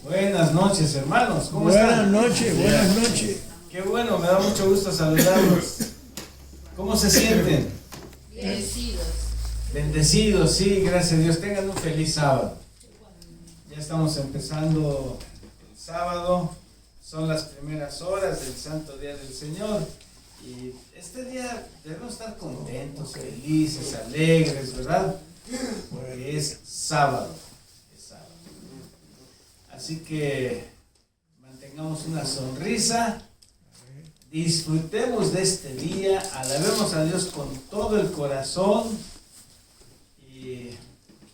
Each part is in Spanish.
Buenas noches, hermanos. ¿Cómo están? Buenas noches. Qué bueno, me da mucho gusto saludarlos. ¿Cómo se sienten? Bendecidos. Bendecidos, sí, gracias a Dios. Tengan un feliz sábado. Ya estamos empezando el sábado. Son las primeras horas del Santo Día del Señor. Y este día debemos estar contentos, felices, alegres, ¿verdad? Porque es sábado. Así que mantengamos una sonrisa, disfrutemos de este día, alabemos a Dios con todo el corazón y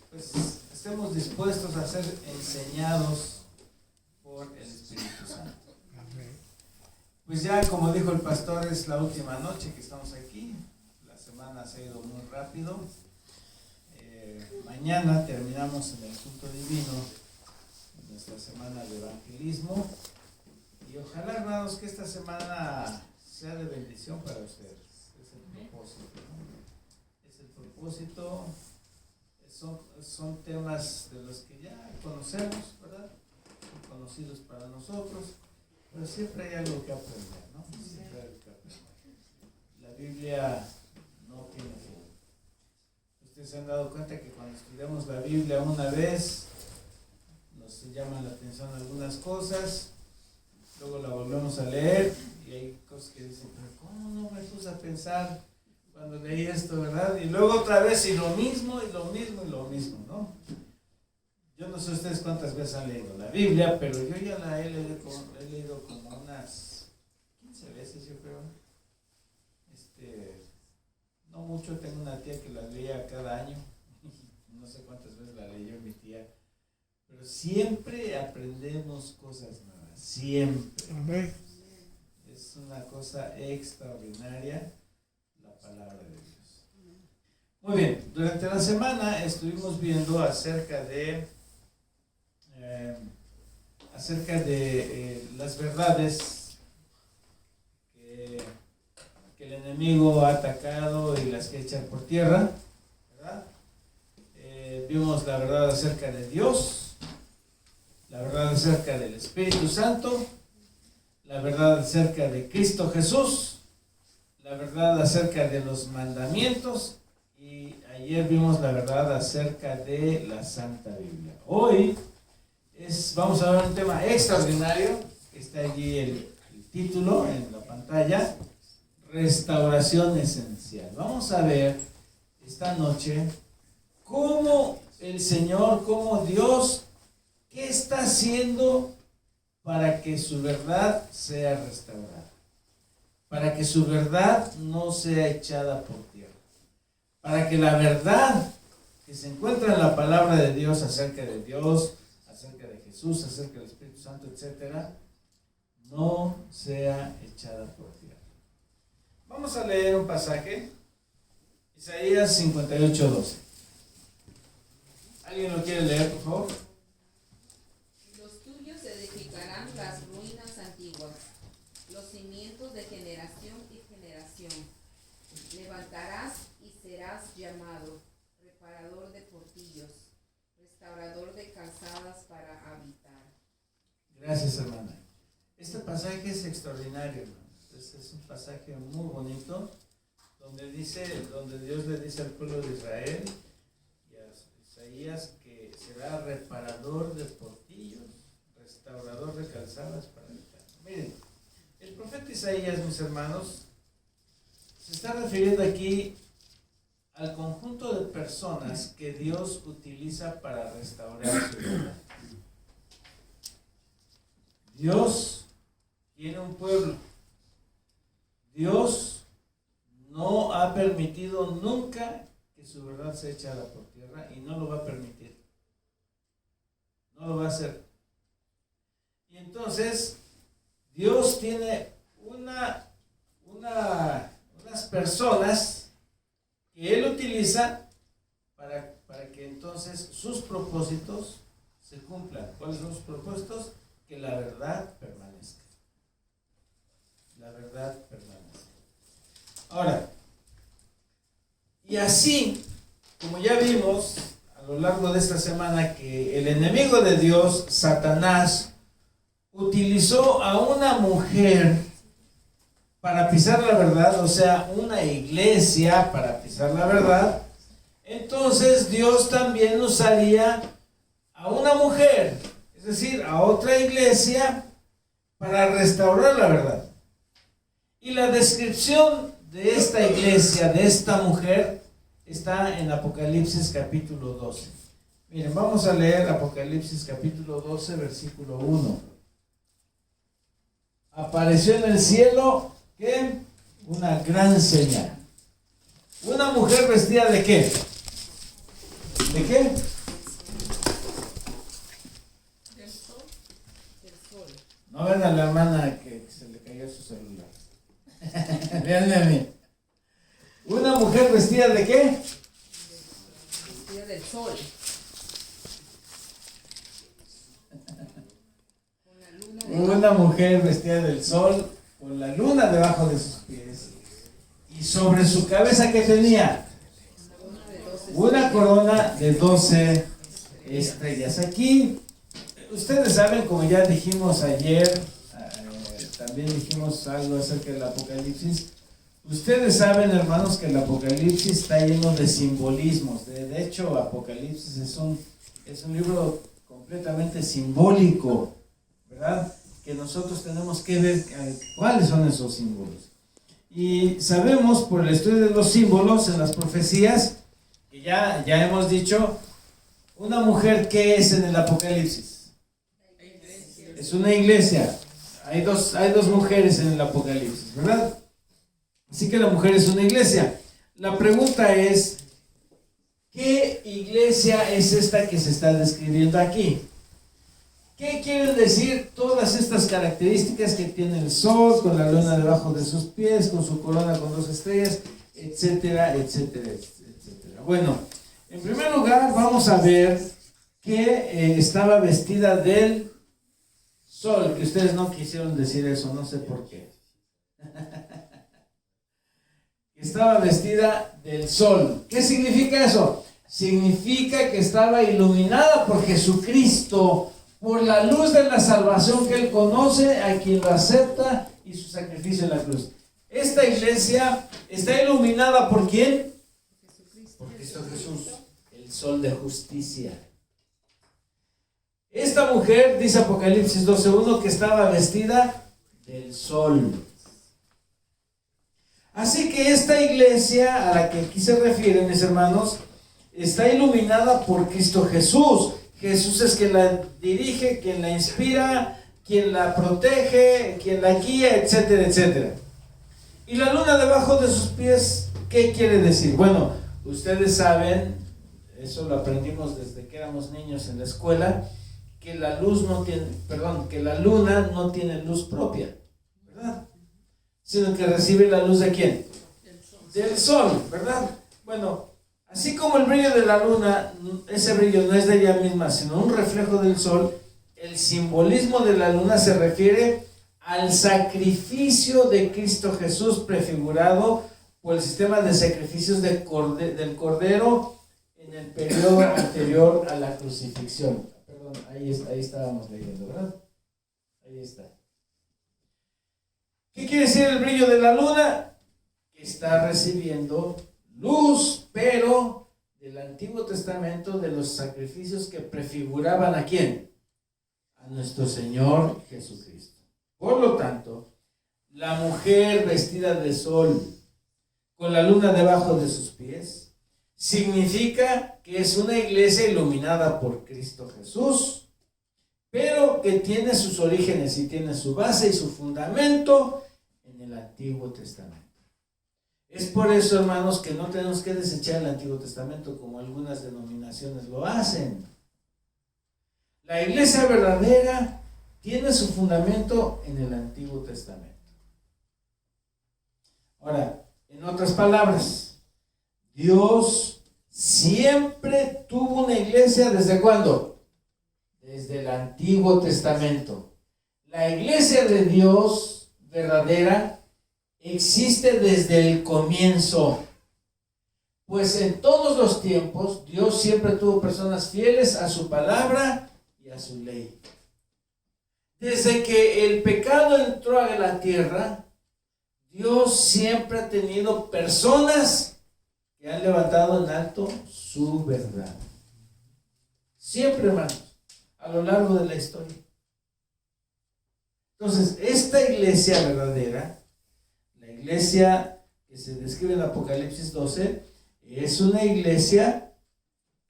pues estemos dispuestos a ser enseñados por el Espíritu Santo. Pues ya como dijo el pastor, es la última noche que estamos aquí, la semana se ha ido muy rápido. Mañana terminamos en el culto divino nuestra semana de evangelismo y ojalá, hermanos, que esta semana sea de bendición para ustedes. Es el propósito, ¿no? Es el propósito. Son temas de los que ya conocemos, ¿verdad? Son conocidos para nosotros, pero siempre hay algo que aprender, ¿no? Siempre hay algo que aprender. La Biblia no tiene fin. Ustedes se han dado cuenta que cuando estudiamos la Biblia una vez nos llaman la atención algunas cosas, luego la volvemos a leer y hay cosas que dicen, pero ¿cómo no me puse a pensar cuando leí esto, verdad? Y luego otra vez y lo mismo, y lo mismo, y lo mismo, ¿no? Yo no sé ustedes cuántas veces han leído la Biblia, pero yo ya la he leído como unas 15 veces, yo creo. No mucho, tengo una tía que la leía cada año, no sé cuántas veces la leyó mi tía. Pero siempre aprendemos cosas nuevas, siempre. Amén. Es una cosa extraordinaria la palabra de Dios. Muy bien, durante la semana estuvimos viendo acerca de las verdades que el enemigo ha atacado y las que echan por tierra, ¿verdad? Vimos la verdad acerca de Dios, la verdad acerca del Espíritu Santo, la verdad acerca de Cristo Jesús, la verdad acerca de los mandamientos y ayer vimos la verdad acerca de la Santa Biblia. Hoy vamos a ver un tema extraordinario, está allí el título en la pantalla, restauración esencial. Vamos a ver esta noche cómo el Señor, cómo Dios, ¿qué está haciendo para que su verdad sea restaurada? Para que su verdad no sea echada por tierra. Para que la verdad que se encuentra en la palabra de Dios, acerca de Dios, acerca de Jesús, acerca del Espíritu Santo, etc., no sea echada por tierra. Vamos a leer un pasaje, Isaías 58:12. ¿Alguien lo quiere leer, por favor? Los tuyos edificarán las ruinas antiguas, los cimientos de generación y generación. Levantarás y serás llamado reparador de portillos, restaurador de calzadas para habitar. Gracias, hermana. Este pasaje es extraordinario, hermano. Es un pasaje muy bonito, donde Dios le dice al pueblo de Israel y a Isaías que será reparador de portillos, restaurador de calzadas para habitar. Miren, el profeta Isaías, mis hermanos, se está refiriendo aquí al conjunto de personas que Dios utiliza para restaurar su vida. Dios tiene un pueblo. Dios no ha permitido nunca que su verdad sea echada por tierra y no lo va a permitir. No lo va a hacer. Y entonces, Dios tiene unas personas que Él utiliza para que entonces sus propósitos se cumplan. ¿Cuáles son sus propósitos? Que la verdad permanezca. La verdad permanece. Ahora, y así, como ya vimos a lo largo de esta semana que el enemigo de Dios, Satanás, utilizó a una mujer para pisar la verdad, o sea, una iglesia para pisar la verdad. Entonces Dios también usaría a una mujer, es decir, a otra iglesia, para restaurar la verdad. Y la descripción de esta iglesia, de esta mujer, está en Apocalipsis capítulo 12. Miren, vamos a leer Apocalipsis capítulo 12, versículo 1. Apareció en el cielo, ¿qué? Una gran señal. Una mujer vestida ¿de qué? ¿De qué? Del sol. Del sol. No ven a la hermana que se le cayó su celular. Veanme a mí. Una mujer vestida ¿de qué? Vestida del sol. Con la luna debajo. Una mujer vestida del sol, con la luna debajo de sus pies. Y sobre su cabeza, ¿qué tenía? Una corona de 12 estrellas. Aquí, ustedes saben, como ya dijimos ayer, también dijimos algo acerca del Apocalipsis. Ustedes saben, hermanos, que el Apocalipsis está lleno de simbolismos. De hecho, Apocalipsis es un libro completamente simbólico, ¿verdad? Que nosotros tenemos que ver cuáles son esos símbolos. Y sabemos por el estudio de los símbolos en las profecías, que ya hemos dicho, una mujer, ¿qué es en el Apocalipsis? Es una iglesia. Hay dos mujeres en el Apocalipsis, ¿verdad? Así que la mujer es una iglesia. La pregunta es, ¿qué iglesia es esta que se está describiendo aquí? ¿Qué quieren decir todas estas características que tiene el sol, con la luna debajo de sus pies, con su corona con 2 estrellas, etcétera, etcétera, etcétera? Bueno, en primer lugar vamos a ver que estaba vestida del sol, que ustedes no quisieron decir eso, no sé por qué. Estaba vestida del sol. ¿Qué significa eso? Significa que estaba iluminada por Jesucristo, por la luz de la salvación que Él conoce, a quien lo acepta y su sacrificio en la cruz. Esta iglesia está iluminada ¿por quién? Por Cristo Jesús, el sol de justicia. Esta mujer, dice Apocalipsis 12:1, que estaba vestida del sol. Así que esta iglesia a la que aquí se refieren, mis hermanos, está iluminada por Cristo Jesús. Jesús es quien la dirige, quien la inspira, quien la protege, quien la guía, etcétera, etcétera. Y la luna debajo de sus pies, ¿qué quiere decir? Bueno, ustedes saben, eso lo aprendimos desde que éramos niños en la escuela, que la luna no tiene luz propia, ¿verdad? Sino que recibe la luz ¿de quién? Del sol, ¿verdad? Bueno, así como el brillo de la luna, ese brillo no es de ella misma, sino un reflejo del sol, el simbolismo de la luna se refiere al sacrificio de Cristo Jesús prefigurado por el sistema de sacrificios del Cordero en el periodo anterior a la crucifixión. Perdón, ahí estábamos leyendo, ¿verdad? Ahí está. ¿Qué quiere decir el brillo de la luna? Que está recibiendo luz, pero del Antiguo Testamento, de los sacrificios que prefiguraban ¿a quién? A nuestro Señor Jesucristo. Por lo tanto, la mujer vestida de sol, con la luna debajo de sus pies, significa que es una iglesia iluminada por Cristo Jesús, pero que tiene sus orígenes y tiene su base y su fundamento en el Antiguo Testamento. Es por eso, hermanos, que no tenemos que desechar el Antiguo Testamento como algunas denominaciones lo hacen. La iglesia verdadera tiene su fundamento en el Antiguo Testamento. Ahora, en otras palabras, Dios siempre tuvo una iglesia, ¿desde cuándo? Desde el Antiguo Testamento. La iglesia de Dios verdadera existe desde el comienzo. pues en todos los tiempos Dios siempre tuvo personas fieles a su palabra y a su ley. Desde que el pecado entró a la tierra, Dios siempre ha tenido personas que han levantado en alto su verdad. Siempre, hermanos, a lo largo de la historia. Entonces, esta iglesia verdadera, la iglesia que se describe en Apocalipsis 12, es una iglesia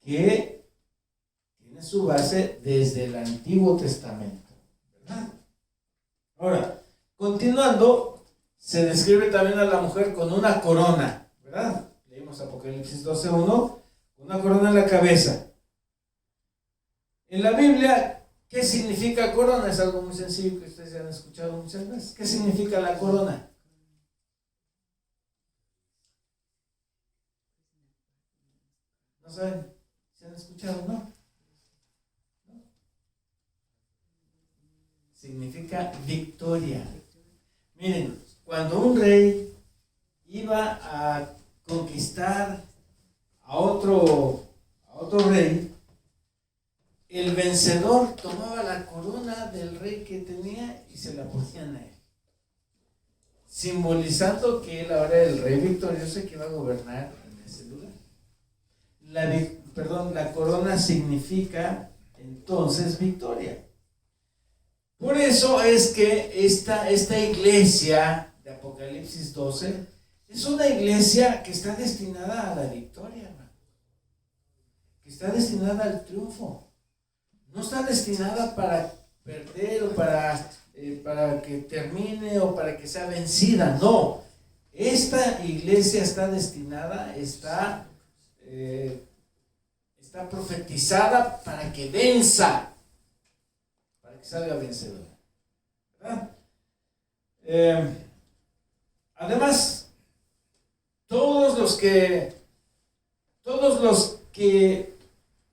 que tiene su base desde el Antiguo Testamento, ¿verdad? Ahora, continuando, se describe también a la mujer con una corona, ¿verdad? Leímos Apocalipsis 12:1, una corona en la cabeza. En la Biblia, ¿qué significa corona? Es algo muy sencillo que ustedes ya han escuchado muchas veces. ¿Qué significa la corona? ¿No saben? ¿Se han escuchado? ¿No? ¿No? Significa victoria. Miren, cuando un rey iba a conquistar a otro rey, el vencedor tomaba la corona del rey que tenía y se la ponían a él, simbolizando que él ahora era el rey victorioso que iba a gobernar en ese lugar. La corona significa entonces victoria. Por eso es que esta iglesia de Apocalipsis 12 es una iglesia que está destinada a la victoria, hermano, que está destinada al triunfo. No está destinada para perder o para que termine o para que sea vencida. No, esta iglesia está destinada, está profetizada para que venza, para que salga vencedora, ¿verdad? Además, todos los que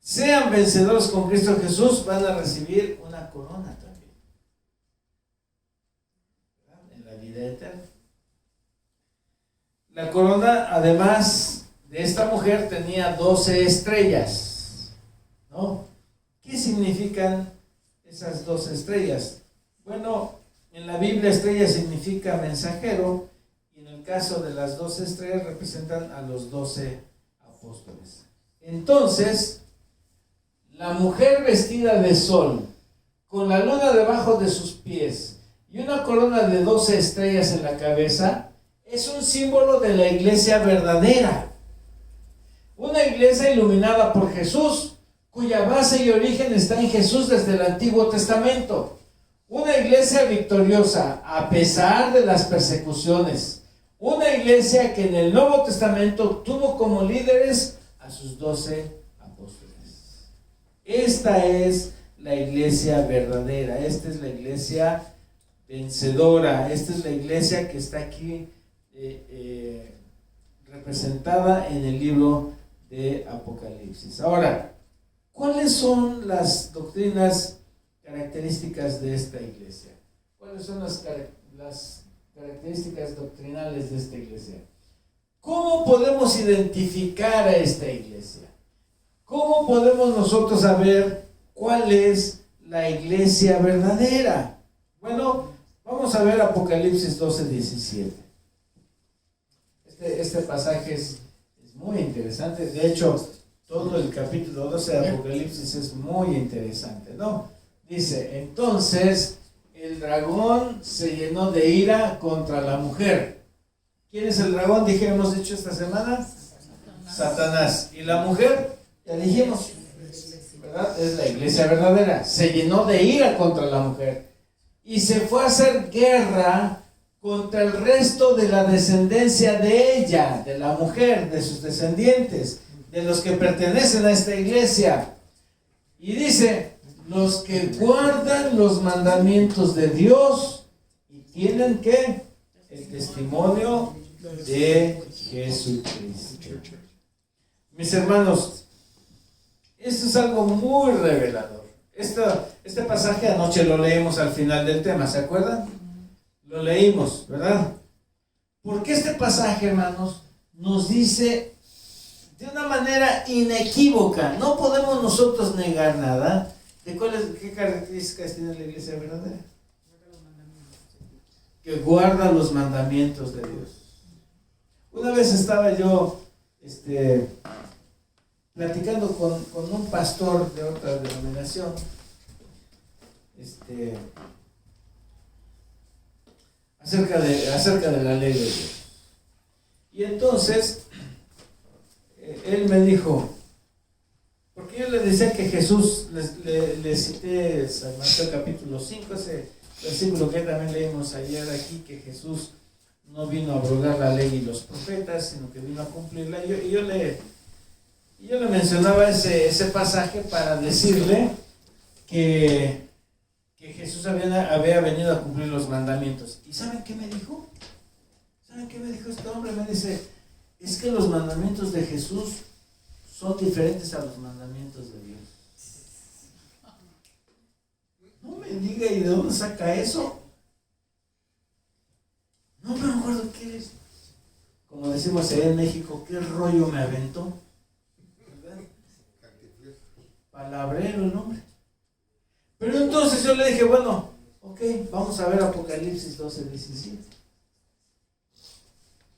sean vencedores con Cristo Jesús van a recibir una corona también, ¿verdad? En la vida eterna. La corona, además de esta mujer, tenía 12 estrellas, ¿no? ¿Qué significan esas 12 estrellas? Bueno, en la Biblia estrella significa mensajero, y en el caso de las 12 estrellas representan a los 12 apóstoles. Entonces, la mujer vestida de sol, con la luna debajo de sus pies y una corona de 12 estrellas en la cabeza, es un símbolo de la iglesia verdadera. Una iglesia iluminada por Jesús, cuya base y origen está en Jesús desde el Antiguo Testamento. Una iglesia victoriosa a pesar de las persecuciones. Una iglesia que en el Nuevo Testamento tuvo como líderes a sus 12 apóstoles. Esta es la iglesia verdadera, esta es la iglesia vencedora, esta es la iglesia que está aquí representada en el libro de Apocalipsis. Ahora, ¿cuáles son las doctrinas características de esta iglesia? ¿Cuáles son las características doctrinales de esta iglesia? ¿Cómo podemos identificar a esta iglesia? ¿Cómo podemos nosotros saber cuál es la iglesia verdadera? Bueno, vamos a ver Apocalipsis 12:17. Este pasaje es muy interesante. De hecho, todo el capítulo 12 de Apocalipsis es muy interesante, ¿no? Dice, entonces el dragón se llenó de ira contra la mujer. ¿Quién es el dragón? Hemos dicho esta semana. Satanás. ¿Y la mujer? Ya dijimos, ¿verdad? Es la iglesia verdadera. Se llenó de ira contra la mujer y se fue a hacer guerra contra el resto de la descendencia de ella, de la mujer, de sus descendientes, de los que pertenecen a esta iglesia. Y dice, los que guardan los mandamientos de Dios y tienen ¿qué? El testimonio de Jesucristo. Mis hermanos, esto es algo muy revelador. Este pasaje anoche lo leímos al final del tema, ¿se acuerdan? Lo leímos, ¿verdad? Porque este pasaje, hermanos, nos dice de una manera inequívoca. No podemos nosotros negar nada de qué características tiene la iglesia verdadera. Que guarda los mandamientos de Dios. Una vez estaba yo platicando con un pastor de otra denominación, acerca de la ley de Dios. Y entonces él me dijo, porque yo le decía que Jesús, le cité San Mateo capítulo 5, ese versículo que también leímos ayer aquí, que Jesús no vino a abrogar la ley y los profetas, sino que vino a cumplirla. Y yo le mencionaba ese pasaje para decirle que Jesús había venido a cumplir los mandamientos. ¿Y saben qué me dijo? ¿Saben qué me dijo este hombre? Me dice, es que los mandamientos de Jesús son diferentes a los mandamientos de Dios. No me diga, ¿y de dónde saca eso? No me acuerdo qué es. Como decimos allá en México, ¿qué rollo me aventó? ¿Verdad? Palabrero el hombre. Pero entonces yo le dije, bueno, ok, vamos a ver Apocalipsis 12:17.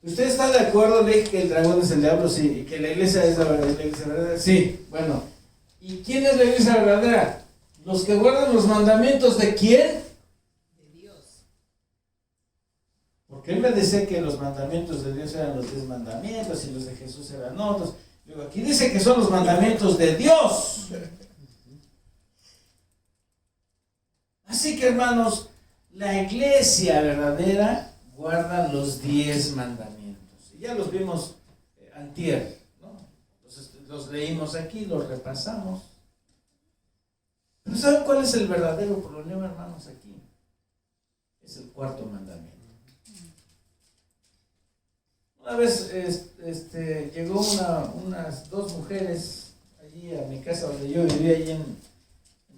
¿Usted está de acuerdo? Le dije que el dragón es el diablo, sí, y que la iglesia es la iglesia verdadera, sí. Bueno, ¿y quién es la iglesia verdadera? Los que guardan los mandamientos ¿de quién? De Dios. Porque él me decía que los mandamientos de Dios eran los 10 mandamientos y los de Jesús eran otros. Digo, aquí dice que son los mandamientos de Dios. Así que, hermanos, la iglesia verdadera guarda los 10 mandamientos. Y ya los vimos antier, ¿no? Los leímos aquí, los repasamos. Pero ¿saben cuál es el verdadero problema, hermanos, aquí? Es el 4º mandamiento. Una vez llegó unas 2 mujeres allí a mi casa donde yo vivía, allí en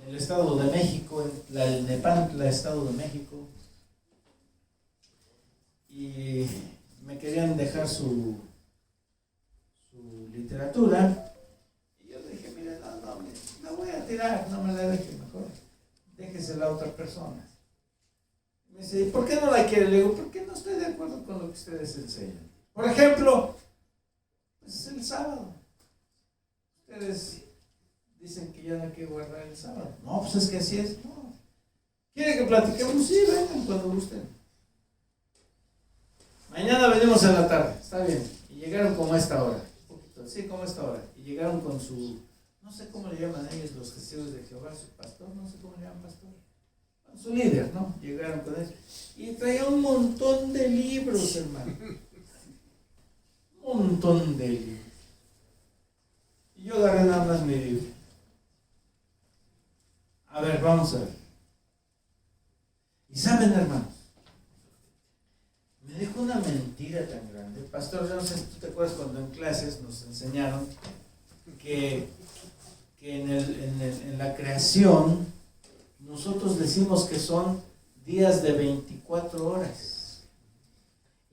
el Estado de México, en Nepantla, Estado de México, y me querían dejar su literatura, y yo le dije, mire, no, la voy a tirar, no me la deje, mejor déjese la otra persona. Me dice, ¿y por qué no la quiere? Le digo, porque no estoy de acuerdo con lo que ustedes enseñan. Por ejemplo, pues es el sábado. Ustedes dicen que ya no hay que guardar el sábado. No, pues es que así es. No. ¿Quiere que platiquemos? Sí, vengan cuando gusten. Mañana venimos en la tarde, está bien. Y llegaron como a esta hora. Un poquito, sí, como a esta hora. Y llegaron con su, no sé cómo le llaman a ellos, los testigos de Jehová, su pastor, no sé cómo le llaman pastor. Su líder, ¿no? Llegaron con él. Y traía un montón de libros, hermano. Un montón de libros. Y yo agarré nada más mi libro. A ver, vamos a ver. Y saben, hermanos, me dijo una mentira tan grande. Pastor, yo no sé si tú te acuerdas cuando en clases nos enseñaron que en la creación nosotros decimos que son días de 24 horas.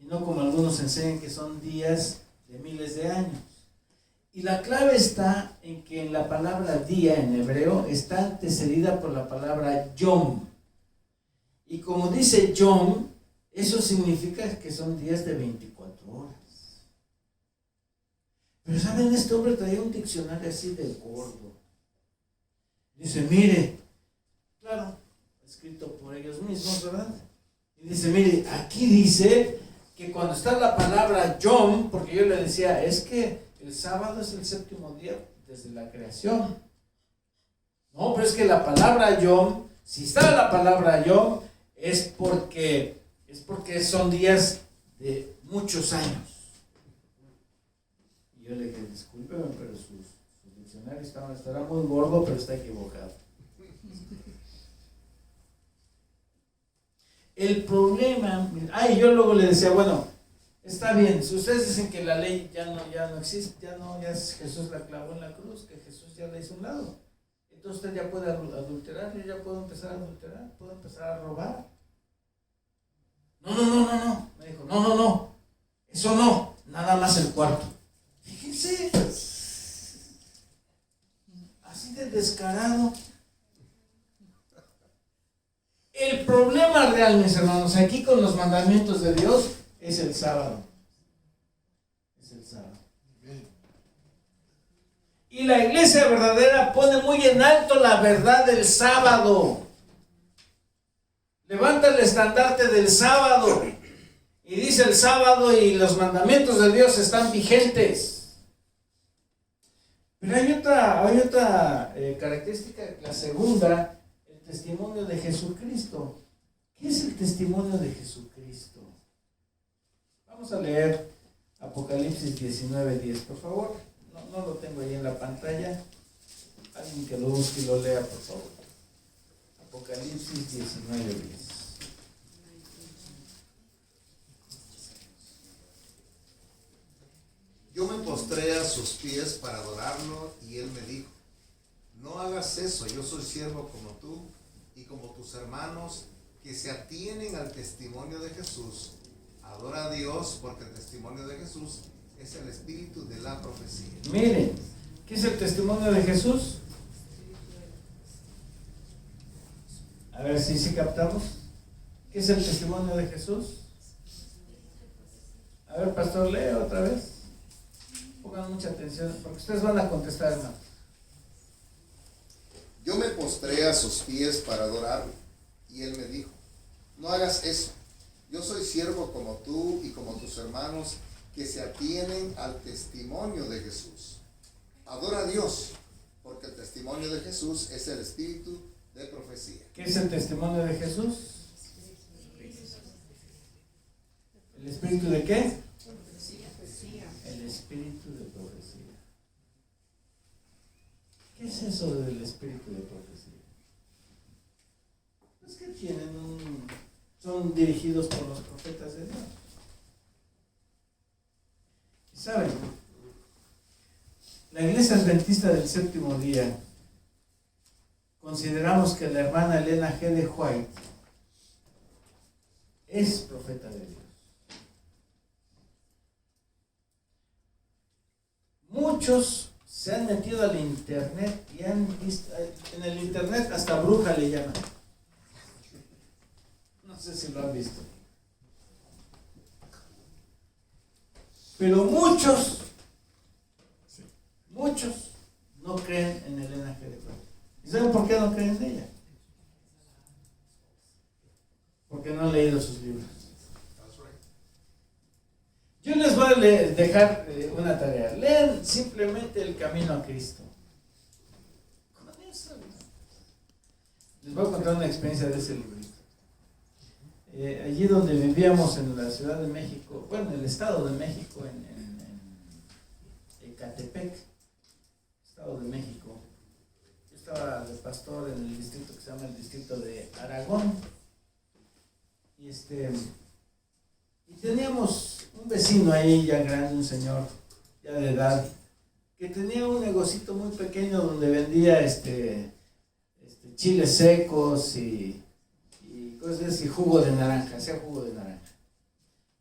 Y no como algunos enseñan que son días de miles de años. Y la clave está en que en la palabra día en hebreo está antecedida por la palabra yom. Y como dice yom, eso significa que son días de 24 horas. Pero ¿saben? Este hombre traía un diccionario así de gordo. Dice, mire, claro, escrito por ellos mismos, ¿verdad? Y dice, mire, aquí dice que cuando está la palabra yom, porque yo le decía, es que el sábado es el 7º día desde la creación. No, pero es que la palabra yom, si está la palabra yom, es porque son días de muchos años. Y yo le dije, discúlpeme, pero su diccionario estará muy gordo, pero está equivocado. El problema, y yo luego le decía, bueno, está bien, si ustedes dicen que la ley ya no existe, ya Jesús la clavó en la cruz, que Jesús ya la hizo a un lado, entonces usted ya puede adulterar, yo ya puedo empezar a adulterar, puedo empezar a robar. No, me dijo, no, eso no, nada más el 4. Fíjense, de descarado. El problema real, mis hermanos, aquí con los mandamientos de Dios es el sábado. Es el sábado. Y la iglesia verdadera pone muy en alto la verdad del sábado. Levanta el estandarte del sábado. Y dice el sábado y los mandamientos de Dios están vigentes. Pero hay otra característica, la segunda, el testimonio de Jesucristo. ¿Qué es el testimonio de Jesucristo? Vamos a leer Apocalipsis 19:10, por favor. No lo tengo ahí en la pantalla. Alguien que lo busque y lo lea, por favor. Apocalipsis 19:10. Yo me postré a sus pies para adorarlo y él me dijo, no hagas eso, yo soy siervo como tú y como tus hermanos que se atienen al testimonio de Jesús. Adora a Dios porque el testimonio de Jesús es el espíritu de la profecía. Miren, ¿qué es el testimonio de Jesús? A ver si captamos. ¿Qué es el testimonio de Jesús? A ver, pastor, lee otra vez. Pongan mucha atención, porque ustedes van a contestar, hermano. Yo me postré a sus pies para adorarlo y él me dijo, no hagas eso, yo soy siervo como tú y como tus hermanos que se atienen al testimonio de Jesús. Adora a Dios, porque el testimonio de Jesús es el espíritu de profecía. ¿Qué es el testimonio de Jesús? ¿El espíritu de qué? El espíritu de profecía. ¿Qué es eso del espíritu de profecía? Es que son dirigidos por los profetas de Dios. ¿Saben? La Iglesia Adventista del Séptimo Día consideramos que la hermana Elena G. de White es profeta de Dios. Muchos se han metido al internet y han visto, en el internet hasta bruja le llaman. No sé si lo han visto. Pero muchos no creen en Elena G. de White. ¿Y saben por qué no creen en ella? Porque no han leído sus libros. Yo les voy a dejar una tarea. Lean simplemente El Camino a Cristo. Con eso, les voy a contar una experiencia de ese librito. Allí donde vivíamos en la Ciudad de México, bueno, en el Estado de México, en Ecatepec, Estado de México. Yo estaba de pastor en el distrito que se llama el distrito de Aragón. Y teníamos un vecino ahí ya grande, un señor ya de edad, que tenía un negocito muy pequeño donde vendía chiles secos y cosas y jugo de naranja, hacía jugo de naranja.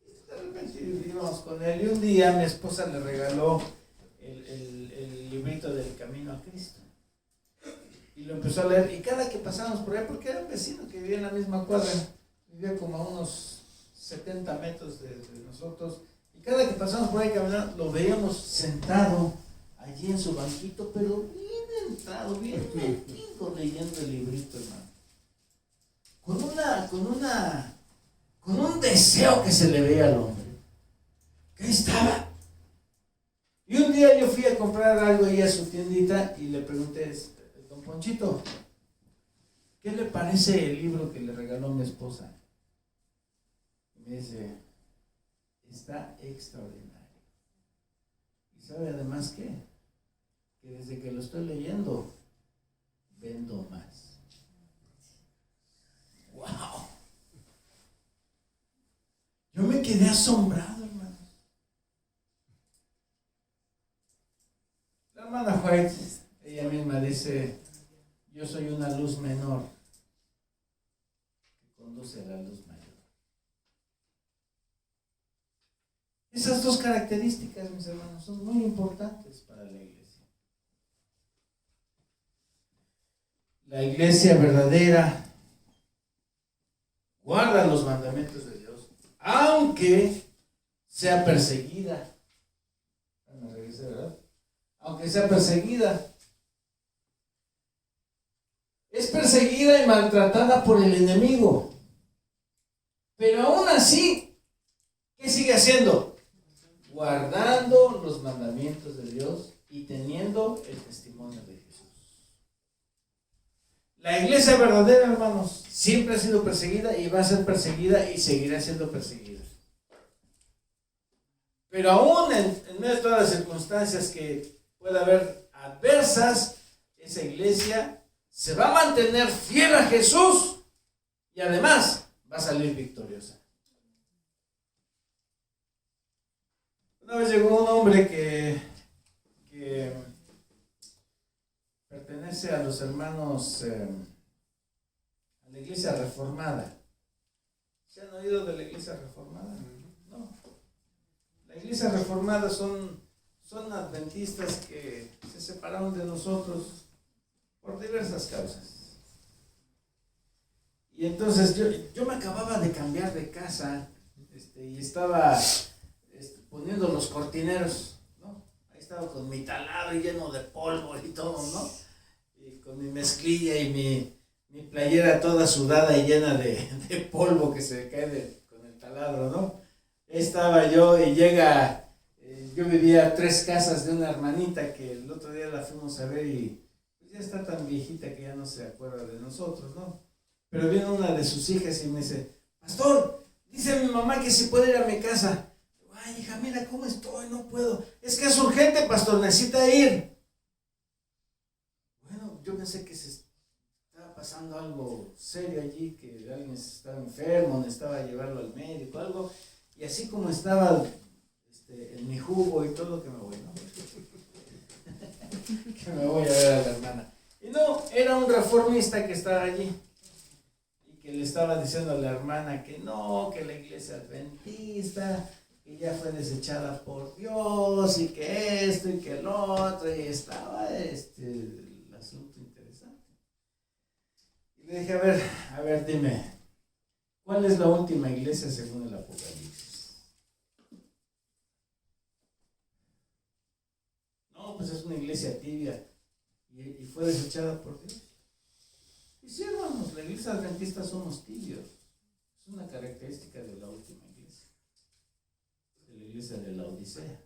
Y de repente íbamos con él y un día mi esposa le regaló el librito del Camino a Cristo. Y lo empezó a leer y cada que pasábamos por ahí, porque era un vecino que vivía en la misma cuadra, vivía como a unos 70 metros de nosotros, y cada que pasamos por ahí caminando, lo veíamos sentado allí en su banquito, pero bien entrado, bien metido leyendo el librito, hermano. Con un deseo que se le veía al hombre. Que ahí estaba. Y un día yo fui a comprar algo ahí a su tiendita y le pregunté, don Ponchito, ¿qué le parece el libro que le regaló mi esposa? Me dice, está extraordinario. ¿Y sabe además qué? Que desde que lo estoy leyendo, vendo más. ¡Wow! Yo me quedé asombrado, hermano. La hermana White, ella misma dice, yo soy una luz menor que conduce a la luz mayor. Esas dos características, mis hermanos, son muy importantes para la iglesia. la iglesia verdadera guarda los mandamientos de Dios, aunque sea perseguida. Me regresé, ¿verdad? Aunque sea perseguida. Es perseguida y maltratada por el enemigo. Pero aún así, ¿qué sigue haciendo? Guardando los mandamientos de Dios y teniendo el testimonio de Jesús. La iglesia verdadera, hermanos, siempre ha sido perseguida y va a ser perseguida y seguirá siendo perseguida. Pero aún en medio de todas las circunstancias que pueda haber adversas, esa iglesia se va a mantener fiel a Jesús y además va a salir victoriosa. Una vez llegó un hombre que pertenece a los hermanos, a la iglesia reformada. ¿Se han oído de la iglesia reformada? No. La iglesia reformada son adventistas que se separaron de nosotros por diversas causas. Y entonces yo me acababa de cambiar de casa y estaba poniendo los cortineros, ¿no? Ahí estaba con mi taladro lleno de polvo y todo, ¿no? Y con mi mezclilla y mi playera toda sudada y llena de polvo que se cae con el taladro, ¿no? Estaba yo y llega, yo vivía a 3 casas de una hermanita que el otro día la fuimos a ver y pues ya está tan viejita que ya no se acuerda de nosotros, ¿no? Pero viene una de sus hijas y me dice, pastor, dice mi mamá que si puede ir a mi casa. Ay, hija, mira cómo estoy, no puedo. Es que es urgente, pastor, necesita ir. Bueno, yo pensé que se estaba pasando algo serio allí, que alguien estaba enfermo, necesitaba llevarlo al médico, algo. Y así como estaba en mi jugo y todo, que me voy, ¿no? Que me voy a ver a la hermana. Y no, era un reformista que estaba allí. Y que le estaba diciendo a la hermana que no, que la iglesia adventista, que ya fue desechada por Dios, y que esto y que el otro, y estaba el asunto interesante. Y le dije, a ver, dime, ¿cuál es la última iglesia según el Apocalipsis? No, pues es una iglesia tibia, y fue desechada por Dios. Y sí, hermanos, la iglesia adventista somos tibios, es una característica de la última iglesia. De la iglesia de la Odisea.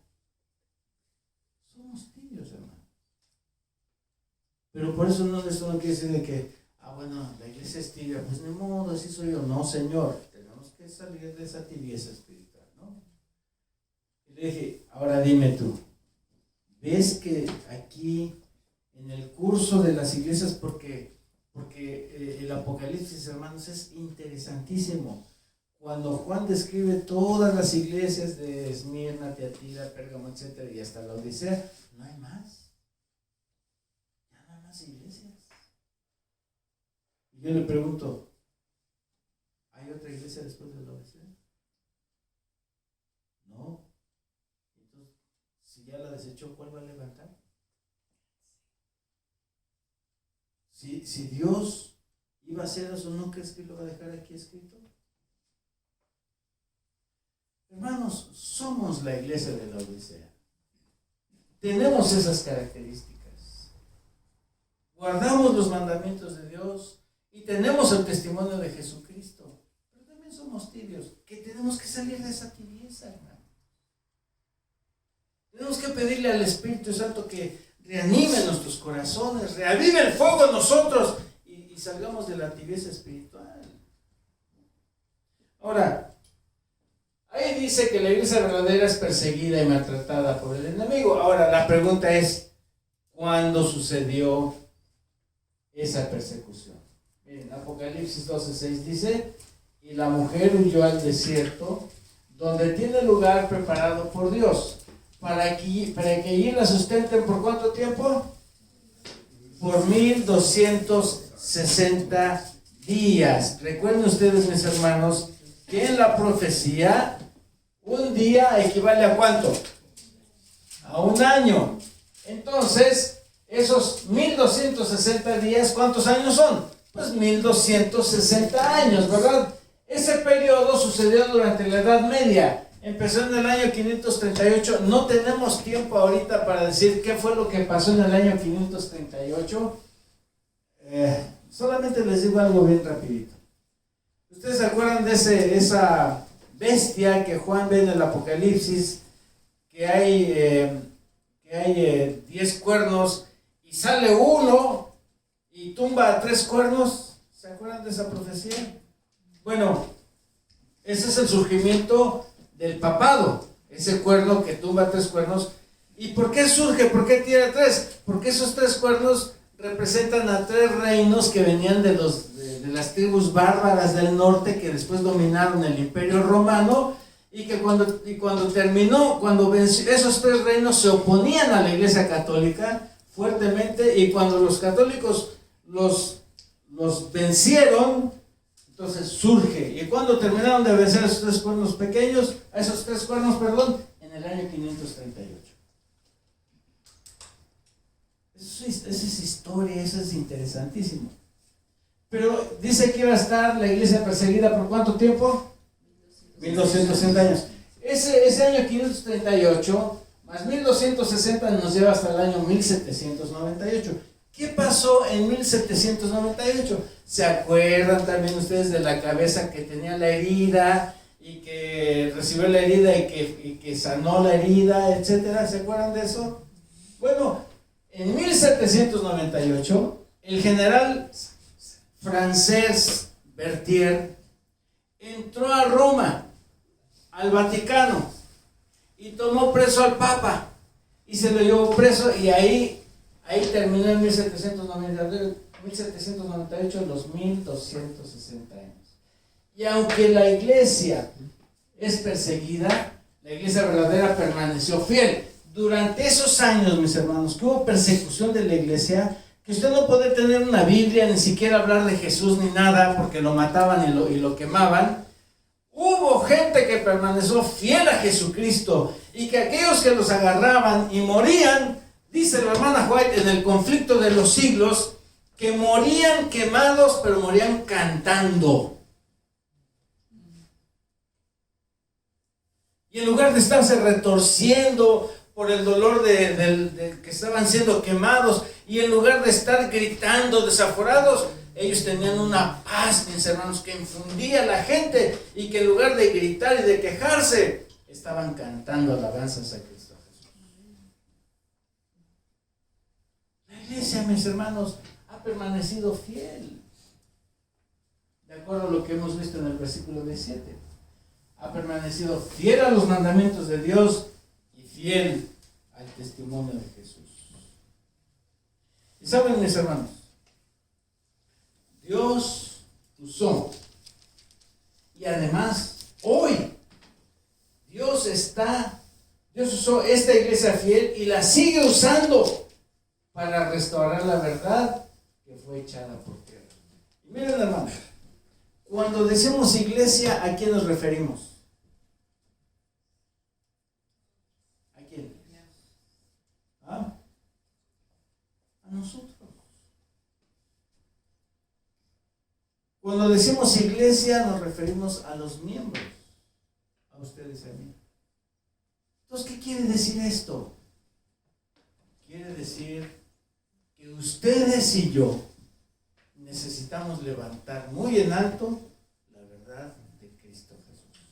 Somos tibios, hermano. Pero por eso esto no quiere decir de que, bueno, la iglesia es tibia, pues ni modo, así soy yo. No, Señor, tenemos que salir de esa tibieza espiritual, ¿no? Y le dije, ahora dime tú, ¿ves que aquí en el curso de las iglesias, porque el Apocalipsis, hermanos, es interesantísimo? Cuando Juan describe todas las iglesias de Esmirna, Tiatira, Pérgamo, etcétera, y hasta la Odisea, no hay más. Ya no hay más iglesias. Y yo le pregunto, ¿hay otra iglesia después de la Odisea? No. Entonces, si ya la desechó, ¿cuál va a levantar? Si Dios iba a hacer eso, ¿no crees que lo va a dejar aquí escrito? Hermanos, somos la iglesia de la Odisea. Tenemos esas características. Guardamos los mandamientos de Dios y tenemos el testimonio de Jesucristo. Pero también somos tibios, que tenemos que salir de esa tibieza, hermano. Tenemos que pedirle al Espíritu Santo que reanime nuestros corazones, reavive el fuego en nosotros y salgamos de la tibieza espiritual. Ahora, ahí dice que la iglesia verdadera es perseguida y maltratada por el enemigo. Ahora, la pregunta es, ¿cuándo sucedió esa persecución? Miren, Apocalipsis 12:6 dice, y la mujer huyó al desierto, donde tiene lugar preparado por Dios, para que allí la sustenten ¿por cuánto tiempo? Por 1260 días. Recuerden ustedes, mis hermanos, que en la profecía un día equivale ¿a cuánto? A un año. Entonces, Esos 1260 días, ¿cuántos años son? Pues 1260 años, ¿verdad? Ese periodo sucedió durante la Edad Media. Empezó en el año 538. No tenemos tiempo ahorita para decir qué fue lo que pasó en el año 538. Solamente les digo algo bien rapidito. ¿Ustedes se acuerdan de esa bestia que Juan ve en el Apocalipsis? Que hay 10 cuernos y sale uno y tumba a 3 cuernos. ¿Se acuerdan de esa profecía? Bueno, ese es el surgimiento del papado, ese cuerno que tumba 3 cuernos. ¿Y por qué surge? ¿Por qué tiene 3? Porque esos 3 cuernos representan a 3 reinos que venían de las tribus bárbaras del norte, que después dominaron el Imperio Romano, y que cuando terminó, cuando venció, esos 3 reinos se oponían a la Iglesia Católica fuertemente, y cuando los católicos los vencieron, entonces surge. ¿Y cuando terminaron de vencer a esos 3 cuernos pequeños? A esos 3 cuernos, perdón, en el año 538. Esa es historia, eso es interesantísimo. Pero dice que iba a estar la iglesia perseguida ¿por cuánto tiempo? 1260 años. Ese año 538 más 1260 nos lleva hasta el año 1798. ¿Qué pasó en 1798? ¿Se acuerdan también ustedes de la cabeza que tenía la herida y que recibió la herida y que sanó la herida, etcétera? ¿Se acuerdan de eso? Bueno, en 1798 el general francés Berthier entró a Roma, al Vaticano, y tomó preso al Papa y se lo llevó preso, y ahí terminó en 1798 los 1260 años. Y aunque la iglesia es perseguida, la iglesia verdadera permaneció fiel. Durante esos años, mis hermanos, que hubo persecución de la iglesia, que usted no puede tener una Biblia, ni siquiera hablar de Jesús ni nada, porque lo mataban y lo quemaban. Hubo gente que permaneció fiel a Jesucristo, y que aquellos que los agarraban y morían, dice la hermana White en el conflicto de los siglos, que morían quemados, pero morían cantando. Y en lugar de estarse retorciendo por el dolor de que estaban siendo quemados, y en lugar de estar gritando desaforados, ellos tenían una paz, mis hermanos, que infundía a la gente, y que en lugar de gritar y de quejarse, estaban cantando alabanzas a Cristo Jesús. La iglesia, mis hermanos, ha permanecido fiel, de acuerdo a lo que hemos visto en el versículo 17. Ha permanecido fiel a los mandamientos de Dios y fiel al testimonio de Jesús. Y saben, mis hermanos, Dios usó, y además hoy Dios usó esta iglesia fiel y la sigue usando para restaurar la verdad que fue echada por tierra. Y miren, hermanos, cuando decimos iglesia, ¿a quién nos referimos? ¿A quién? ¿Ah? A nosotros. Cuando decimos iglesia, nos referimos a los miembros, a ustedes y a mí. Entonces, ¿qué quiere decir esto? Quiere decir que ustedes y yo necesitamos levantar muy en alto la verdad de Cristo Jesús,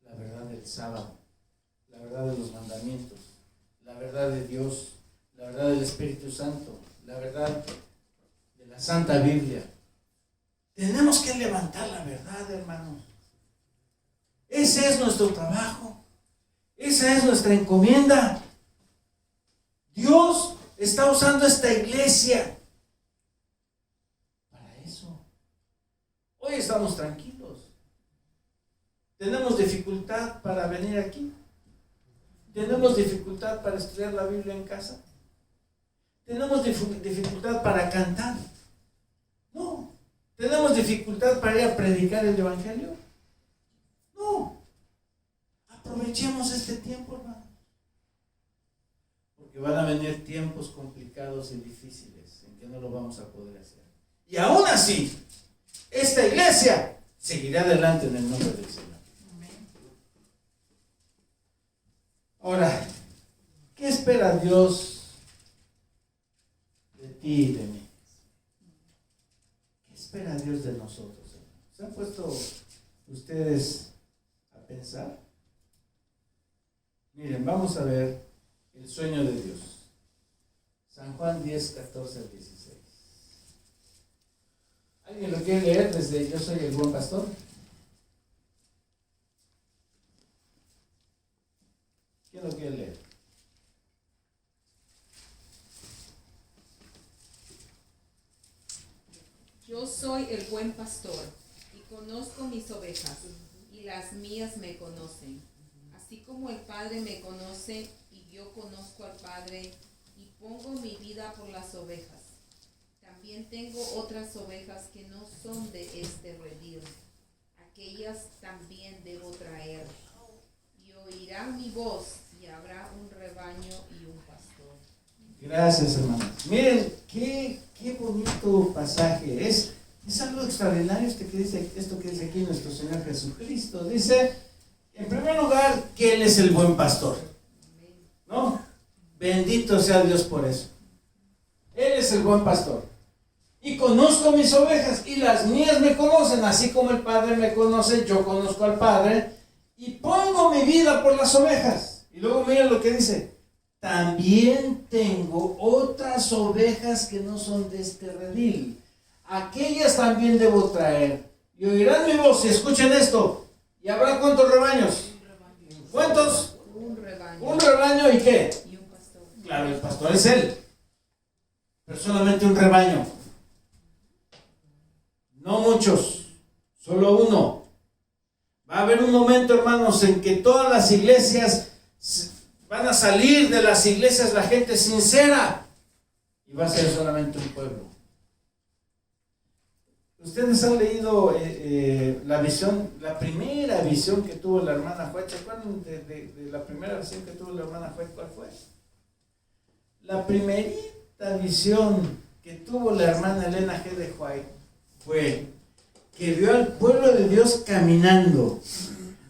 la verdad del sábado, la verdad de los mandamientos, la verdad de Dios, la verdad del Espíritu Santo, la verdad de la Santa Biblia. Tenemos que levantar la verdad, hermanos. Ese es nuestro trabajo, esa es nuestra encomienda. Dios está usando esta iglesia para eso. Hoy estamos tranquilos. Tenemos dificultad para venir aquí. Tenemos dificultad para estudiar la Biblia en casa. Tenemos dificultad para cantar. No. Tenemos dificultad para ir a predicar el Evangelio. No. Aprovechemos este tiempo, hermano. porque van a venir tiempos complicados y difíciles en que no lo vamos a poder hacer. Y aún así, esta iglesia seguirá adelante en el nombre del Señor. Ahora, ¿qué espera Dios de ti y de mí? ¿Qué espera Dios de nosotros? ¿Se han puesto ustedes a pensar? Miren, vamos a ver el sueño de Dios. San Juan 10, 14 al 16. ¿Alguien lo quiere leer desde Yo soy el buen pastor? ¿Quién lo quiere leer? Yo soy el buen pastor y conozco mis ovejas y las mías me conocen. Así como el Padre me conoce y yo conozco al Padre y pongo mi vida por las ovejas. También tengo otras ovejas que no son de este redil. Aquellas también debo traer. Y oirán mi voz y habrá un rebaño y un pastor. Gracias, hermanos. Miren, qué bonito pasaje. Es algo extraordinario esto que dice aquí nuestro Señor Jesucristo. Dice, en primer lugar, que Él es el buen pastor. ¿No? Bendito sea Dios por eso. Él es el buen pastor. Y conozco mis ovejas y las mías me conocen, así como el Padre me conoce, yo conozco al Padre y pongo mi vida por las ovejas. Y luego miren lo que dice. También tengo otras ovejas que no son de este redil. Aquellas también debo traer. Y oirán mi voz y escuchen esto. ¿Y habrá cuántos rebaños? ¿Cuántos? Un rebaño. ¿Un rebaño y qué? Y un pastor. Claro, el pastor es Él. Pero solamente un rebaño. No muchos. Solo uno. Va a haber un momento, hermanos, en que todas las iglesias van a salir de las iglesias la gente sincera y va a ser solamente un pueblo. Ustedes han leído la visión, la primera visión que tuvo la hermana White. ¿Se acuerdan de la primera visión que tuvo la hermana White? ¿Cuál fue? La primerita visión que tuvo la hermana Elena G. de White fue que vio al pueblo de Dios caminando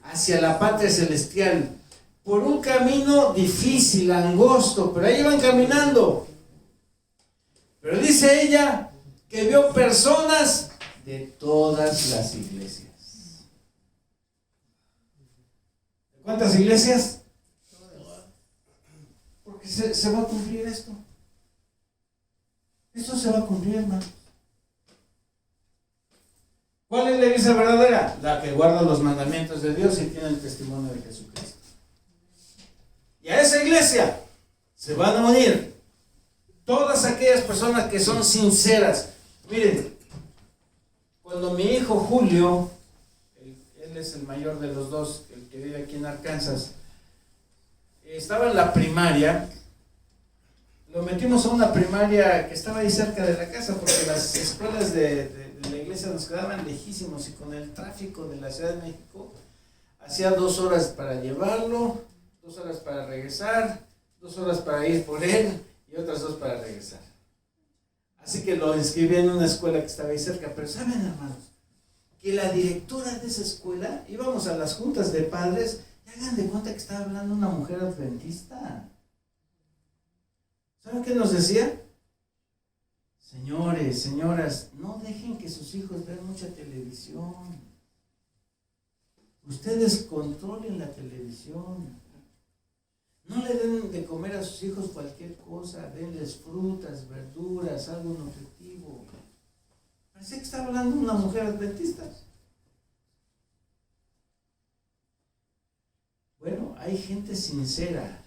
hacia la patria celestial por un camino difícil, angosto, pero ahí iban caminando. Pero dice ella que vio personas de todas las iglesias. ¿De cuántas iglesias? Porque se va a cumplir esto. Esto se va a cumplir, hermano. ¿Cuál es la iglesia verdadera? La que guarda los mandamientos de Dios y tiene el testimonio de Jesucristo. Y a esa iglesia se van a unir todas aquellas personas que son sinceras. Miren, cuando mi hijo Julio, él es el mayor de los dos, el que vive aquí en Arkansas, estaba en la primaria, lo metimos a una primaria que estaba ahí cerca de la casa, porque las escuelas de la iglesia nos quedaban lejísimos y con el tráfico de la Ciudad de México, hacía 2 horas para llevarlo, 2 horas para regresar, 2 horas para ir por él y otras 2 para regresar. Así que lo inscribí en una escuela que estaba ahí cerca. Pero saben, hermanos, que la directora de esa escuela, íbamos a las juntas de padres y hagan de cuenta que estaba hablando una mujer adventista. ¿Saben qué nos decía? Señores, señoras, no dejen que sus hijos vean mucha televisión. Ustedes controlen la televisión. No le den de comer a sus hijos cualquier cosa, denles frutas, verduras, algo nutritivo. Parece que está hablando una mujer adventista. Bueno, hay gente sincera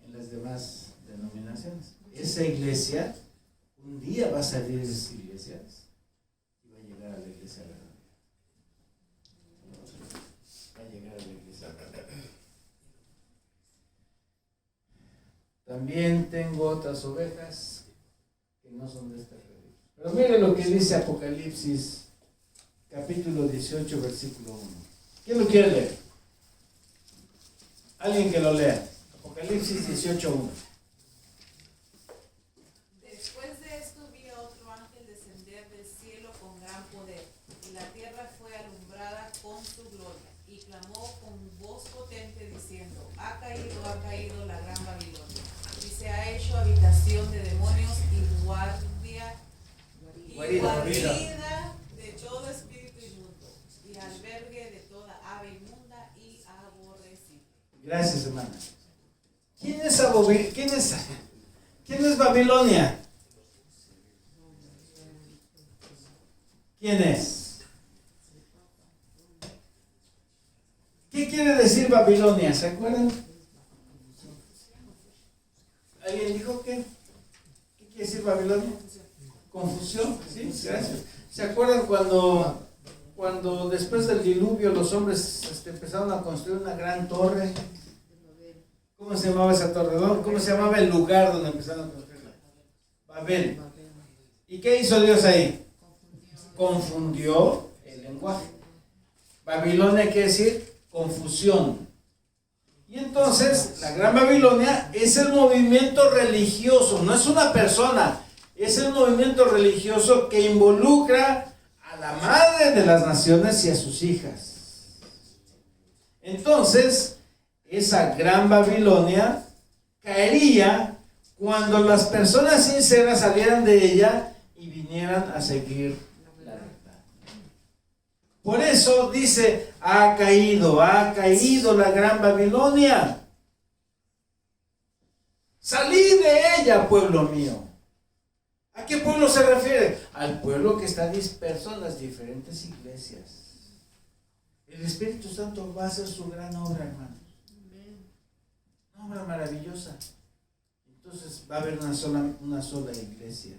en las demás denominaciones. Esa iglesia, un día va a salir de esas iglesias y va a llegar a la iglesia verdadera. Va a llegar a la iglesia verdadera. También tengo otras ovejas que no son de este redil. Pero mire lo que dice Apocalipsis, capítulo 18, versículo 1. ¿Quién lo quiere leer? Alguien que lo lea. Apocalipsis 18, 1. clamó con voz potente diciendo: ha caído la gran Babilonia, y se ha hecho habitación de demonios y guarida de todo espíritu inmundo, y albergue de toda ave inmunda y aborrecible. Gracias, hermana. ¿Quién es Babilonia? ¿Quién es? ¿Qué quiere decir Babilonia? ¿Se acuerdan? ¿Alguien dijo qué? ¿Qué quiere decir Babilonia? Confusión, sí, gracias. ¿Se acuerdan cuando después del diluvio los hombres empezaron a construir una gran torre? ¿Cómo se llamaba esa torre? ¿Cómo se llamaba el lugar donde empezaron a construirla? Babel. ¿Y qué hizo Dios ahí? Confundió el lenguaje. Babilonia quiere decir confusión. Y entonces la Gran Babilonia es el movimiento religioso, no es una persona, es el movimiento religioso que involucra a la madre de las naciones y a sus hijas. Entonces, esa Gran Babilonia caería cuando las personas sinceras salieran de ella y vinieran a seguir la verdad. Por eso dice, ha caído la Gran Babilonia. Salid de ella, pueblo mío. ¿A qué pueblo se refiere? Al pueblo que está disperso en las diferentes iglesias. El Espíritu Santo va a hacer su gran obra, hermanos. Una obra maravillosa. Entonces va a haber una sola iglesia.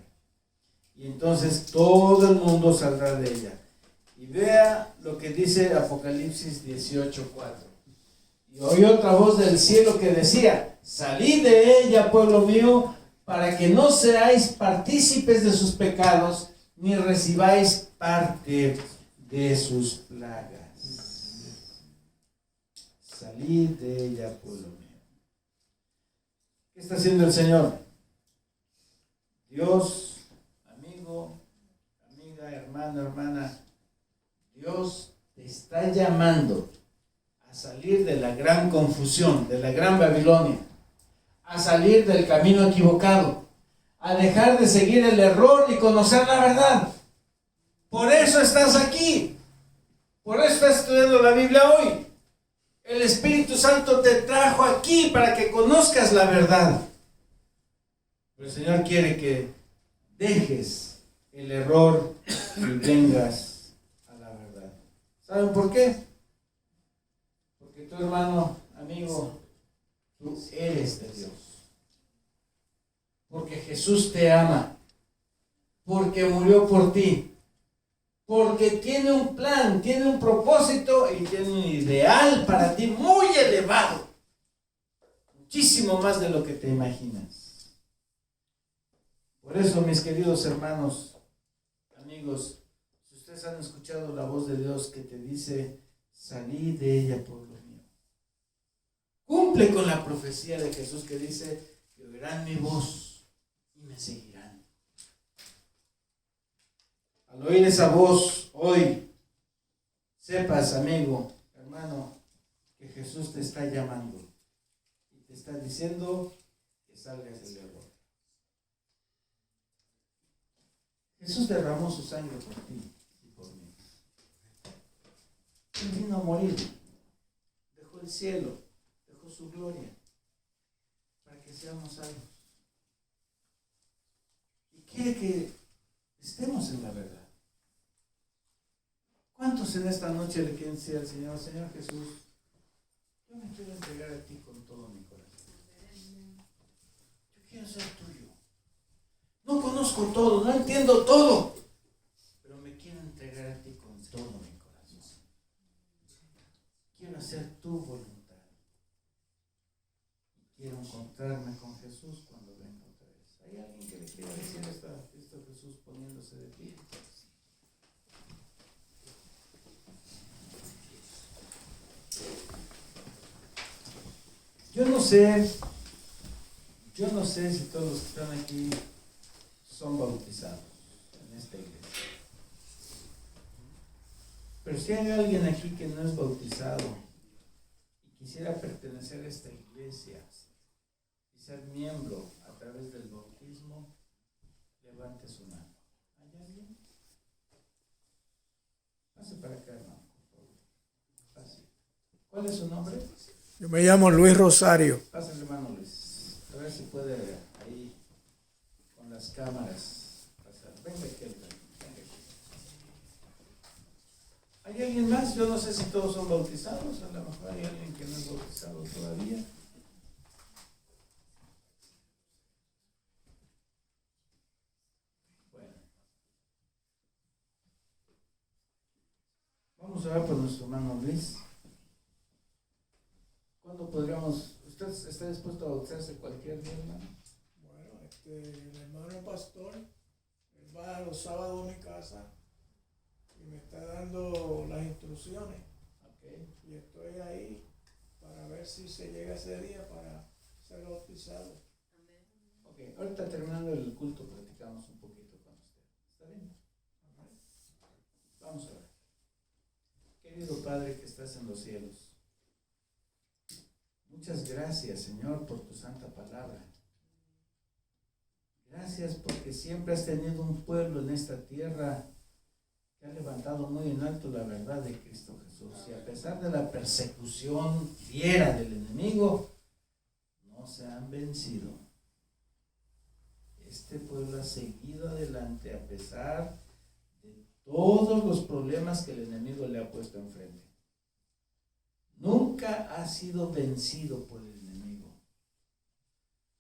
Y entonces todo el mundo saldrá de ella. Y vea lo que dice Apocalipsis 18:4. Y oí otra voz del cielo que decía: salid de ella, pueblo mío, para que no seáis partícipes de sus pecados, ni recibáis parte de sus plagas. Salid de ella, pueblo mío. ¿Qué está haciendo el Señor? Dios, amigo, amiga, hermano, hermana, Dios te está llamando a salir de la gran confusión, de la gran Babilonia, a salir del camino equivocado, a dejar de seguir el error y conocer la verdad. Por eso estás aquí, por eso estás estudiando la Biblia hoy. El Espíritu Santo te trajo aquí para que conozcas la verdad. Pero el Señor quiere que dejes el error y vengas a la verdad. ¿Saben por qué? Porque tu hermano, amigo, tú eres de Dios. Porque Jesús te ama. Porque murió por ti. Porque tiene un plan, tiene un propósito y tiene un ideal para ti muy elevado. Muchísimo más de lo que te imaginas. Por eso, mis queridos hermanos, amigos, si ustedes han escuchado la voz de Dios que te dice: salí de ella, pueblo mío. Cumple con la profecía de Jesús que dice que oirán mi voz y me seguirán. Al oír esa voz hoy, sepas, amigo, hermano, que Jesús te está llamando y te está diciendo que salgas del error. Jesús derramó su sangre por ti y por mí. Él vino a morir, dejó el cielo, dejó su gloria para que seamos salvos. Y quiere que estemos en la verdad. ¿Cuántos en esta noche le quieren decir al Señor: Señor Jesús, yo me quiero entregar a ti con todo mi corazón? Yo quiero ser tuyo. No conozco todo, no entiendo todo, pero me quiero entregar a ti con todo mi corazón. Quiero hacer tu voluntad. Quiero encontrarme con Jesús cuando venga otra vez. ¿Hay alguien que le quiera decir esto a Jesús poniéndose de pie? Yo no sé si todos los que están aquí son bautizados en esta iglesia. Pero si hay alguien aquí que no es bautizado y quisiera pertenecer a esta iglesia y ser miembro a través del bautismo, levante su mano. ¿Hay alguien? Pase para acá, hermano, por favor. Pase. ¿Cuál es su nombre? Yo me llamo Luis Rosario. Pase, hermano Luis. A ver si puede ahí con las cámaras pasar. Venga aquí, venga aquí. ¿Hay alguien más? Yo no sé si todos son bautizados. A lo mejor hay alguien que no es bautizado todavía. Bueno. Vamos a ver por nuestro hermano Luis. ¿Cuándo podríamos? ¿Usted está dispuesto a bautizarse cualquier día, hermano? Bueno, el hermano pastor, él va los sábados a mi casa y me está dando las instrucciones. Okay. Y estoy ahí para ver si se llega ese día para ser bautizado. Ok, ahorita terminando el culto platicamos un poquito con usted. ¿Está bien? Vamos a ver. Querido Padre que estás en los cielos, muchas gracias, Señor, por tu santa palabra. Gracias porque siempre has tenido un pueblo en esta tierra que ha levantado muy en alto la verdad de Cristo Jesús. Y a pesar de la persecución fiera del enemigo, no se han vencido. Este pueblo ha seguido adelante a pesar de todos los problemas que el enemigo le ha puesto enfrente. Nunca ha sido vencido por el enemigo.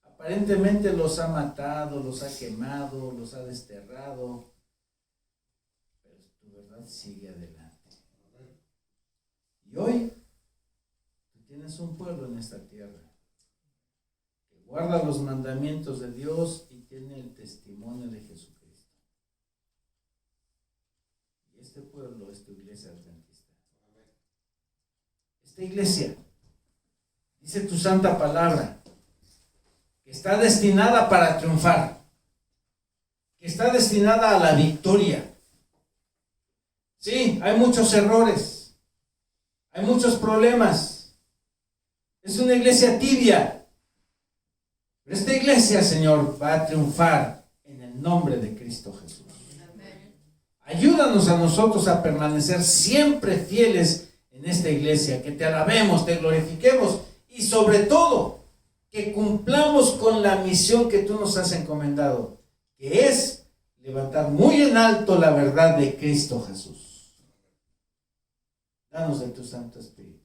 Aparentemente los ha matado, los ha quemado, los ha desterrado, pero tu verdad sigue adelante. Y hoy tú tienes un pueblo en esta tierra que guarda los mandamientos de Dios y tiene el testimonio de Jesucristo. Y este pueblo es tu iglesia adventista. Esta iglesia, dice tu santa palabra, que está destinada para triunfar, que está destinada a la victoria. Sí, hay muchos errores, hay muchos problemas. Es una iglesia tibia, pero esta iglesia, Señor, va a triunfar en el nombre de Cristo Jesús. Ayúdanos a nosotros a permanecer siempre fieles en esta iglesia, que te alabemos, te glorifiquemos y sobre todo que cumplamos con la misión que tú nos has encomendado, que es levantar muy en alto la verdad de Cristo Jesús. Danos de tu Santo Espíritu,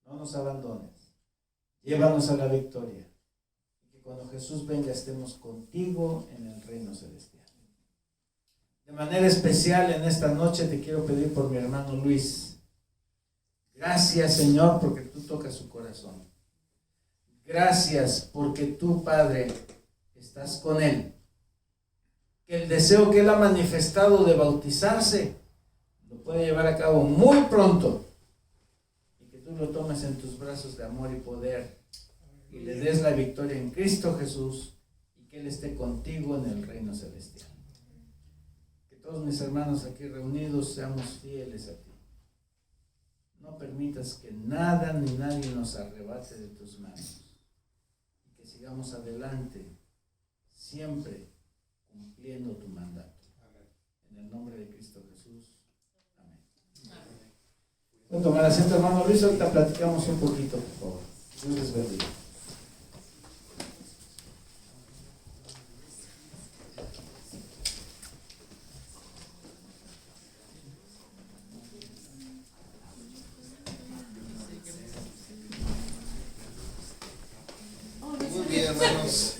no nos abandones, llévanos a la victoria y que cuando Jesús venga estemos contigo en el reino celestial. De manera especial en esta noche te quiero pedir por mi hermano Luis. Gracias, Señor, porque tú tocas su corazón. Gracias porque tú, Padre, estás con él. Que el deseo que él ha manifestado de bautizarse lo puede llevar a cabo muy pronto. Y que tú lo tomes en tus brazos de amor y poder. Y le des la victoria en Cristo Jesús. Y que él esté contigo en el reino celestial. Que todos mis hermanos aquí reunidos seamos fieles a ti. No permitas que nada ni nadie nos arrebate de tus manos. Y que sigamos adelante, siempre cumpliendo tu mandato. Amén. En el nombre de Cristo Jesús. Amén. Amén. Bueno, tomar asiento, hermano Luis. Ahorita platicamos un poquito, por favor. Dios les bendiga. Hermanos,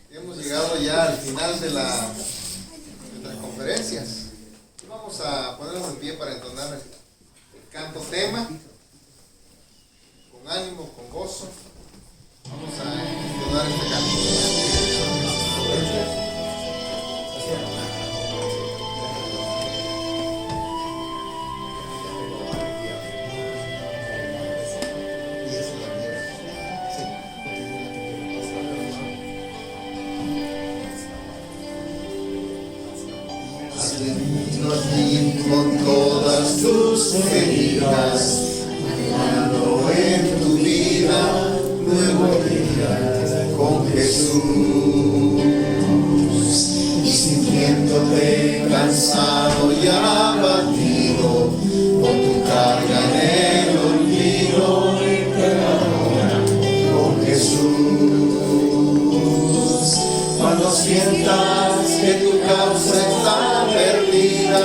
hemos llegado ya al final de las conferencias. Vamos a ponernos en pie para entonar el canto tema con ánimo, con gozo. Vamos a entonar este canto. Nos con todas tus heridas, anhelando en tu vida nuevo día con Jesús, y sintiéndote cansado y abatido con tu carga en el olvido, ahora con Jesús. Cuando sientas que tu causa está perdida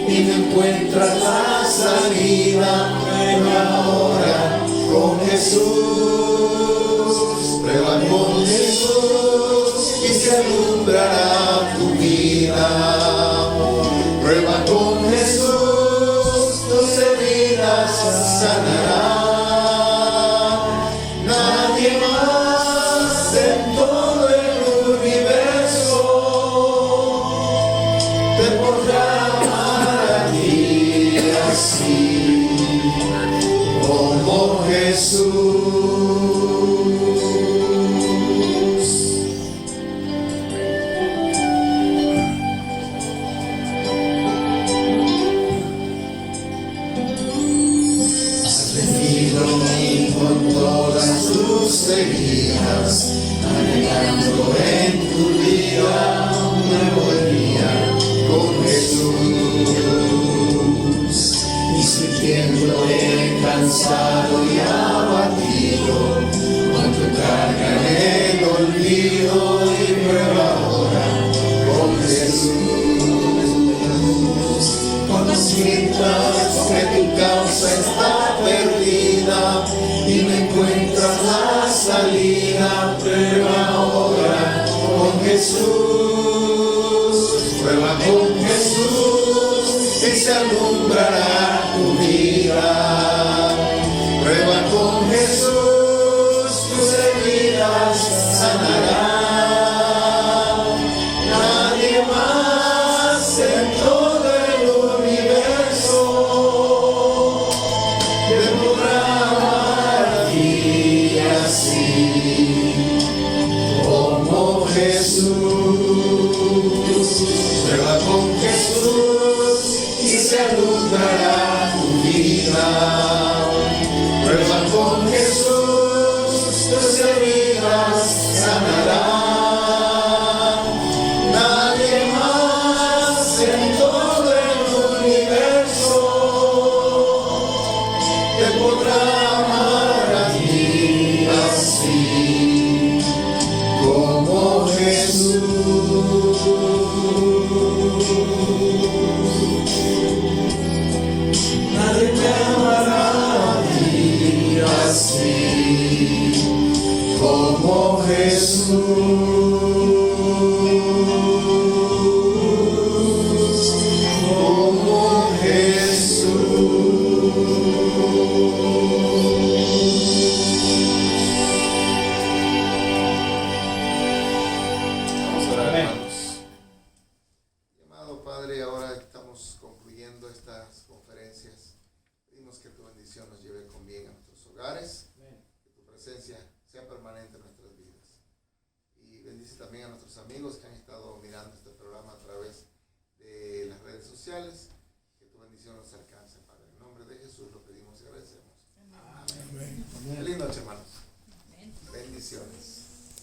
y no encuentras la salida, prueba ahora con Jesús, prueba con Jesús y se alumbrará tu vida. Prueba con Jesús, tus heridas sanará. Nadie más en todo el universo te podrá amar a ti así como Jesús. Has venido con todas tus heridas, anhelando en tu vida un nuevo día con Jesús, y sintiéndote cansado y abatido con tu carga en el olvido, y prueba ahora con Jesús. Cuando sientas que tu causa está perdida y no encuentras la salida, prueba ahora con Jesús, prueba con Jesús y se alumbrará tu vida. Prueba con Jesús, tus heridas sanará. Nadie más en todo el universo te podrá amar a ti así como Jesús. Prueba con Jesús y se alumbrará tu vida. Prueba con Jesús, tus heridas sanará. Nadie más en todo el universo te podrá amar a ti así como Jesús. Nadie te amará a ti así como Jesús, como Jesús. Vamos a orar, hermanos. Amado Padre, ahora estamos concluyendo estas conferencias. Pedimos que tu bendición nos lleve con bien a nuestros hogares, que tu presencia sea permanente en nuestras vidas. Y bendice también a nuestros amigos que han estado mirando este programa a través de las redes sociales. Que tu bendición nos alcance, Padre. En nombre de Jesús lo pedimos y agradecemos. Amén. Feliz noche, hermanos. Bendiciones.